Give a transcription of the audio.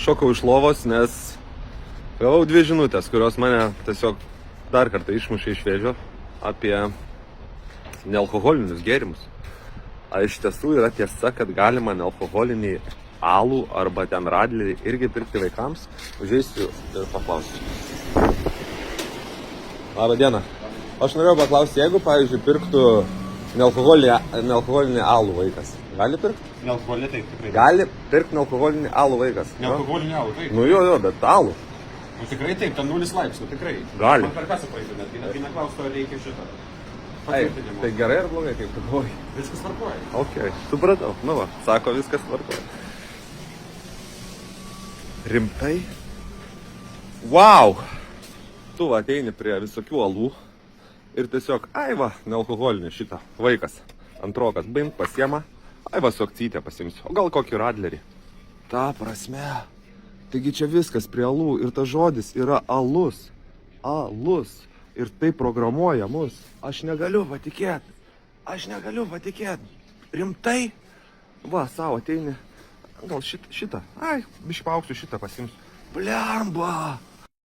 šokau iš lovos, nes gavau 2 žinutės, kurios mane tiesiog dar kartą išmušė iš vėžio apie nealkoholinius gėrimus. Ar iš tiesų yra tiesa, kad galima nealkoholinį alų arba ten radlerį irgi pirkti vaikams? Užeisiu ir paklausiu. Labą dieną. Aš norėjau paklausti, jeigu, pavyzdžiui, pirktų nealkoholinį alų vaikas, gali pirkti? Nealkoholinį taip, tikrai. Gali pirkti nealkoholinį alų vaikas. Nealkoholinį alų, taip. Nu jo, bet alų. Nu tikrai taip, ten 0 laipsnių, tikrai. Gali. Man per kasą praeiti, netgi neklausto, reikia šitą. Ei, Patvirtinimo. tai gerai ar blogai, kaip tu buvai? Viskas tvarkoja. Ok, supratau. Nu va, sako, viskas tvarkoja. Rimtai? Wow! Tu va ateini prie visokių alų ir tiesiog, ai va, nealkoholinį šitą vaikas. Antrokas, bim, pasiema. Ai va, su akcytė pasimsiu. O gal kokį radlerį? Ta prasme. Taigi čia viskas prie alų ir tas žodis yra alus. Alus. Ir tai programuoja mus. Aš negaliu patikėt. Aš negaliu patikėt. Rimtai? Va, savo ateini. Gal šitą. Ai, bišpauksiu šitą pasimsiu. Blemba.